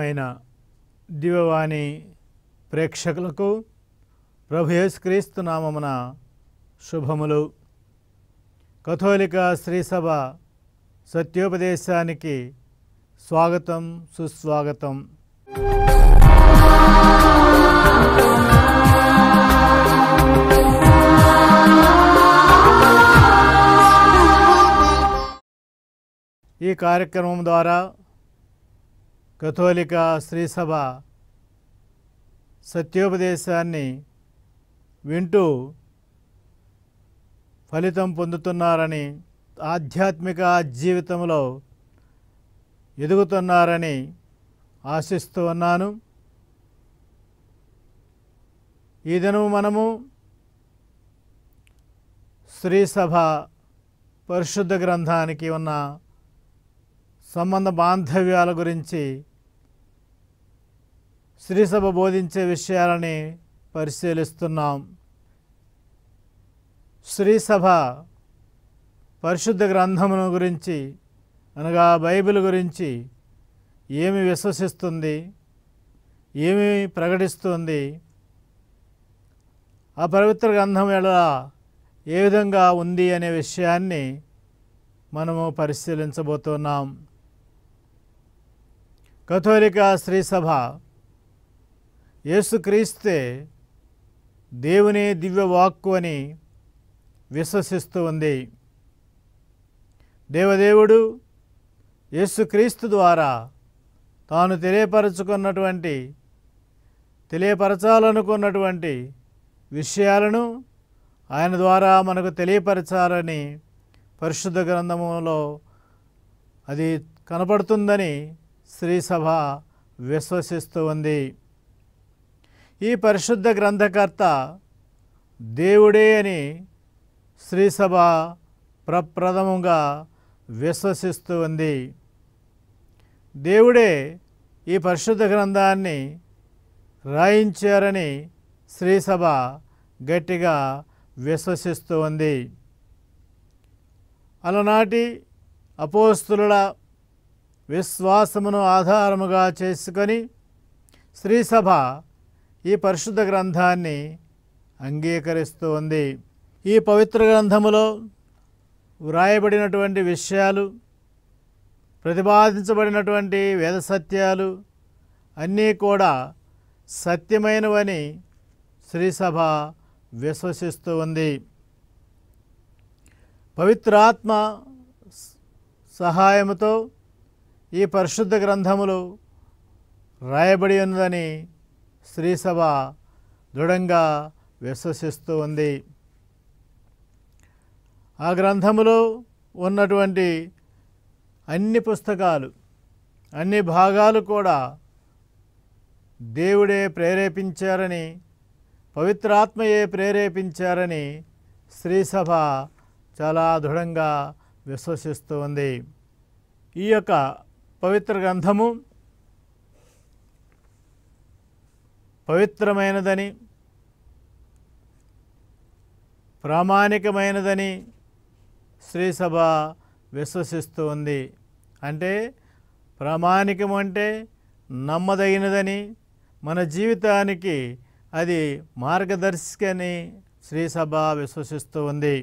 ప్రియమైన దివ్యవాణి ప్రేక్షకులకు ప్రభు యేసుక్రీస్తు నామమున శుభములు. కథోలిక శ్రీసభ సత్యోపదేశానికి స్వాగతం, సుస్వాగతం. ఈ కార్యక్రమం ద్వారా కథోలిక శ్రీసభ సత్యోపదేశాన్ని వింటూ ఫలితం పొందుతున్నారని, ఆధ్యాత్మిక జీవితంలో ఎదుగుతున్నారని ఆశిస్తూ ఉన్నాను. ఈ దినము మనము శ్రీసభ పరిశుద్ధ గ్రంథానికి ఉన్న సంబంధ బాంధవ్యాల గురించి, శ్రీసభ బోధించే విషయాలని పరిశీలిస్తున్నాం. శ్రీసభ పరిశుద్ధ గ్రంథమును గురించి అనగా బైబిల్ గురించి ఏమి విశ్వసిస్తుంది, ఏమి ప్రకటిస్తుంది, ఆ పవిత్ర గ్రంథం ఎలా ఏ విధంగా ఉంది అనే విషయాన్ని మనము పరిశీలించబోతున్నాం. కథోలిక శ్రీసభ యేసుక్రీస్తే దేవుని దివ్య వాక్కు అని విశ్వసిస్తూ ఉంది. దేవదేవుడు యేసుక్రీస్తు ద్వారా తాను తెలియపరచాలనుకున్నటువంటి విషయాలను ఆయన ద్వారా మనకు తెలియపరచాలని పరిశుద్ధ గ్రంథములో అది కనపడుతుందని శ్రీసభ విశ్వసిస్తూ ఉంది. ఈ పరిశుద్ధ గ్రంథకర్త దేవుడే అని శ్రీసభ ప్రప్రథమంగా విశ్వసిస్తూ ఉంది. దేవుడే ఈ పరిశుద్ధ గ్రంథాన్ని రాయించారని శ్రీసభ గట్టిగా విశ్వసిస్తూ ఉంది. అలనాటి అపోస్తులుల విశ్వాసమును ఆధారముగా చేసుకొని శ్రీసభ ఈ పరిశుద్ధ గ్రంథాన్ని అంగీకరిస్తూ ఉంది. ఈ పవిత్ర గ్రంథములో వ్రాయబడినటువంటి విషయాలు, ప్రతిపాదించబడినటువంటి వేద సత్యాలు అన్నీ కూడా సత్యమైనవని శ్రీసభ విశ్వసిస్తూ ఉంది. పవిత్రాత్మ సహాయముతో ఈ పరిశుద్ధ గ్రంథములు రాయబడి ఉన్నదని శ్రీసభ దృఢంగా విశ్వసిస్తూ ఉంది. ఆ గ్రంథములో ఉన్నటువంటి అన్ని పుస్తకాలు, అన్ని భాగాలు కూడా దేవుడే ప్రేరేపించారని, పవిత్రాత్మయే ప్రేరేపించారని శ్రీసభ చాలా దృఢంగా విశ్వసిస్తూ ఉంది. ఈ యొక్క పవిత్ర గ్రంథము పవిత్రమైనదని, ప్రామాణికమైనదని శ్రీసభ విశ్వసిస్తూ ఉంది. అంటే ప్రామాణికం అంటే నమ్మదగినదని, మన జీవితానికి అది మార్గదర్శి అని శ్రీసభ విశ్వసిస్తూ ఉంది.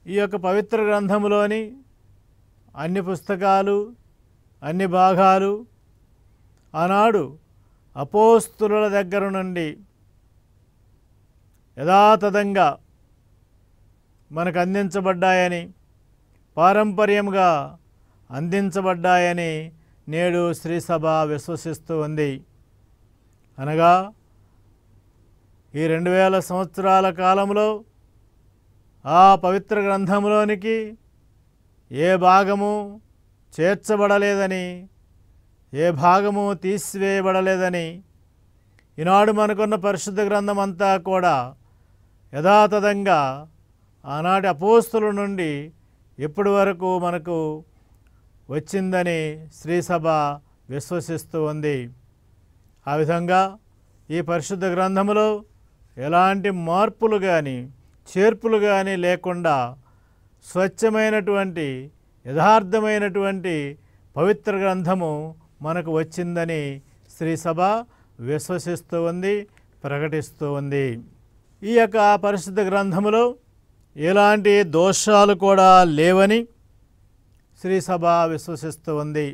ఈ యొక్క పవిత్ర గ్రంథములోని అన్ని పుస్తకాలు, అన్ని భాగాలు ఆనాడు అపోస్తులుల దగ్గర నుండి యథాతథంగా మనకు అందించబడ్డాయని, పారంపర్యంగా అందించబడ్డాయని నేడు శ్రీసభ విశ్వసిస్తూ ఉంది. అనగా ఈ 2000 సంవత్సరాల కాలంలో ఆ పవిత్ర గ్రంథంలోనికి ఏ భాగము చేర్చబడలేదని, ఏ భాగము తీసివేయబడలేదని, ఈనాడు మనకున్న పరిశుద్ధ గ్రంథం అంతా కూడా యథాతథంగా ఆనాటి అపోస్తుల నుండి ఇప్పటి వరకు మనకు వచ్చిందని శ్రీసభ విశ్వసిస్తూ ఉంది. ఆ విధంగా ఈ పరిశుద్ధ గ్రంథములో ఎలాంటి మార్పులు కానీ చేర్పులు కానీ లేకుండా స్వచ్ఛమైనటువంటి యథార్థమైనటువంటి పవిత్ర గ్రంథము మనకు వచ్చిందని శ్రీ సభ విశ్వసిస్తూ ఉంది, ప్రకటిస్తూ ఉంది. ఈ యొక్క పరిశుద్ధ గ్రంథములో ఎలాంటి దోషాలు కూడా లేవని శ్రీ సభ విశ్వసిస్తూ ఉంది.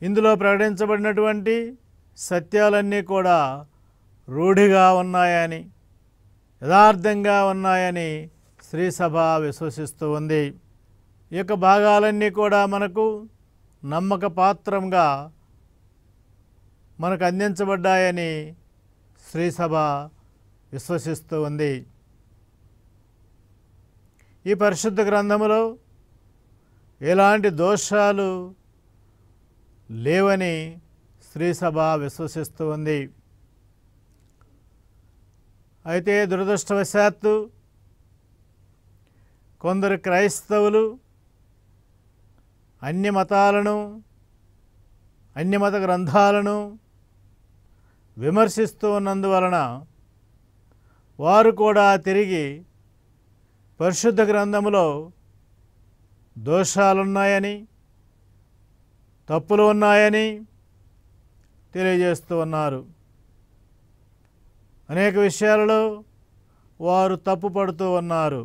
ఇందులో ప్రకటించబడినటువంటి సత్యాలన్నీ కూడా రూఢిగా ఉన్నాయని, యథార్థంగా ఉన్నాయని శ్రీ సభ విశ్వసిస్తూ ఉంది. ఈ యొక్క భాగాలన్నీ కూడా మనకు నమ్మక పాత్రంగా మనకు అందించబడ్డాయని శ్రీ సభ విశ్వసిస్తూ ఉంది. ఈ పరిశుద్ధ గ్రంథములో ఎలాంటి దోషాలు లేవని శ్రీ సభ విశ్వసిస్తూ ఉంది. అయితే దురదృష్టవశాత్తు కొందరు క్రైస్తవులు అన్యమతాలను, అన్యమత గ్రంథాలను విమర్శిస్తూ ఉన్నందువలన వారు కూడా తిరిగి పరిశుద్ధ గ్రంథములో దోషాలున్నాయని, తప్పులు ఉన్నాయని తెలియజేస్తూ ఉన్నారు. అనేక విషయాలలో వారు తప్పు పడుతూ ఉన్నారు.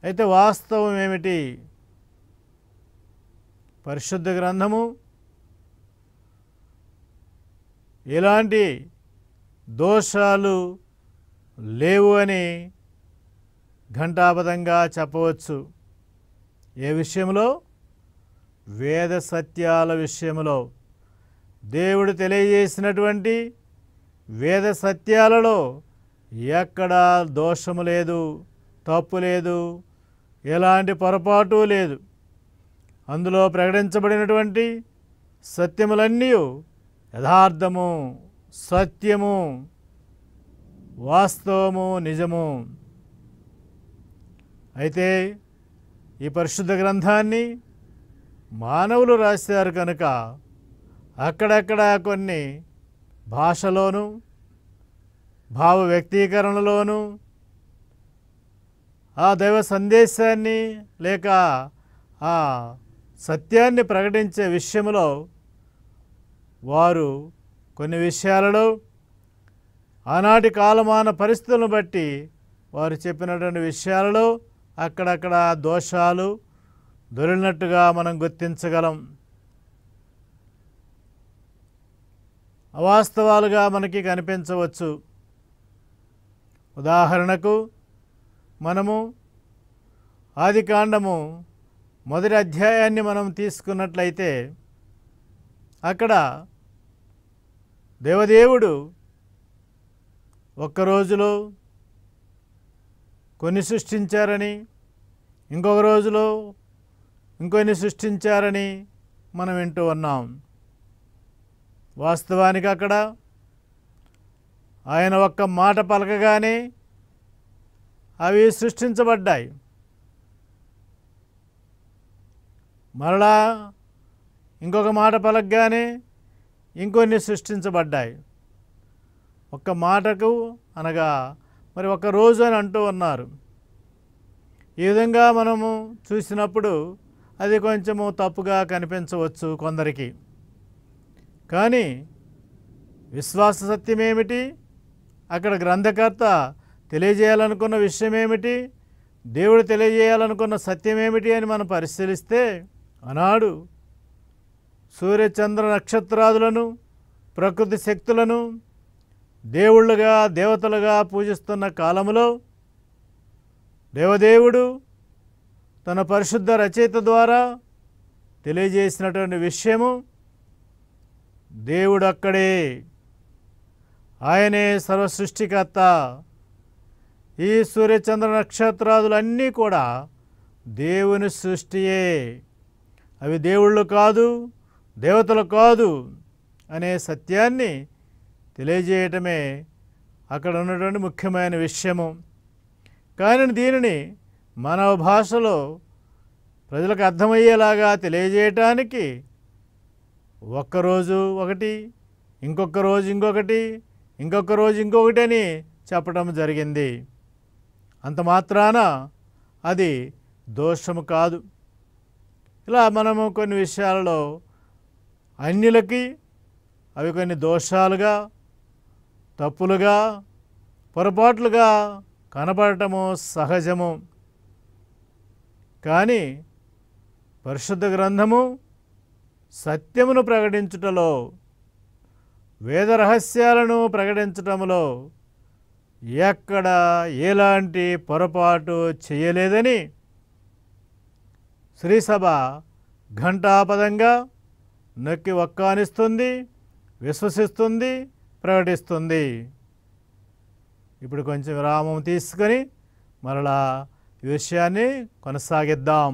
అయితే వాస్తవం ఏమిటి? పరిశుద్ధ గ్రంథము ఎలాంటి దోషాలు లేవు అని ఘంటాపథంగా చెప్పవచ్చు. ఏ విషయంలో? వేద సత్యాల విషయంలో. దేవుడు తెలియజేసినటువంటి వేద సత్యాలలో ఎక్కడా దోషము లేదు, తప్పు లేదు, ఎలాంటి పొరపాటు లేదు. అందులో ప్రకటించబడినటువంటి సత్యములన్నీ యథార్థము, సత్యము, వాస్తవము, నిజము. అయితే ఈ పరిశుద్ధ గ్రంథాన్ని మానవులు రాశారు కనుక అక్కడక్కడ కొన్ని భాషలోను, భావ వ్యక్తీకరణలోను ఆ దైవ సందేశాన్ని లేక ఆ సత్యాన్ని ప్రకటించే విషయంలో వారు కొన్ని విషయాలలో ఆనాటి కాలమాన పరిస్థితులను బట్టి వారు చెప్పినటువంటి విషయాలలో అక్కడక్కడ దోషాలు దొరికినట్టుగా మనం గుర్తించగలం. అవాస్తవాలుగా మనకి కనిపించవచ్చు. ఉదాహరణకు మనము ఆదికాండము 1వ అధ్యాయాన్ని మనం తీసుకున్నట్లయితే అక్కడ దేవదేవుడు ఒక్క రోజులో కొన్ని సృష్టించారని, ఇంకొక రోజులో ఇంకొన్ని సృష్టించారని మనం వింటూ ఉన్నాం. వాస్తవానికి అక్కడ ఆయన ఒక్క మాట పలకగానే అవి సృష్టించబడ్డాయి. మరలా ఇంకొక మాట పలకగానే ఇంకొన్ని సృష్టించబడ్డాయి. ఒక్క మాటకు అనగా మరి ఒక రోజు అని అంటూ ఉన్నారు. ఈ విధంగా మనము చూసినప్పుడు అది కొంచెము తప్పుగా కనిపించవచ్చు కొందరికి. కానీ విశ్వాస సత్యం ఏమిటి? అక్కడ గ్రంథకర్త తెలియజేయాలనుకున్న విషయం ఏమిటి? దేవుడు తెలియజేయాలనుకున్న సత్యం ఏమిటి అని మనం పరిశీలిస్తే ఆనాడు సూర్యచంద్ర నక్షత్రాదులను, ప్రకృతి శక్తులను దేవుళ్ళుగా, దేవతలుగా పూజిస్తున్న కాలములో దేవదేవుడు తన పరిశుద్ధ రచయిత ద్వారా తెలియజేసినటువంటి విషయము దేవుడు అక్కడే, ఆయనే సర్వసృష్టికర్త. ఈ సూర్యచంద్ర నక్షత్రాదులన్నీ కూడా దేవుని సృష్టియే, అవి దేవుళ్ళు కాదు, దేవతలు కాదు అనే సత్యాన్ని తెలియజేయటమే అక్కడ ఉన్నటువంటి ముఖ్యమైన విషయము. కానీ దీనిని మానవ భాషలో ప్రజలకు అర్థమయ్యేలాగా తెలియజేయటానికి ఒక్కరోజు ఒకటి, ఇంకొక రోజు ఇంకొకటి, ఇంకొక రోజు ఇంకొకటి అని చెప్పడం జరిగింది. అంత మాత్రాన అది దోషము కాదు. ఇలా మనము కొన్ని విషయాలలో అన్యులకి అవి కొన్ని దోషాలుగా, తప్పులుగా, పొరపాట్లుగా కనబడటము సహజము. కానీ పరిశుద్ధ గ్రంథము సత్యమును ప్రకటించుటలో, వేద రహస్యాలను ప్రకటించటంలో ఎక్కడ ఎలాంటి పొరపాటు చేయలేదని శ్రీసభ ఘంటాపదంగా నొక్కి ఒక్కానిస్తుంది, విశ్వసిస్తుంది, ప్రకటిస్తుంది. ఇప్పుడు కొంచెం విరామం తీసుకొని మరలా ఈ విషయాన్ని కొనసాగిద్దాం.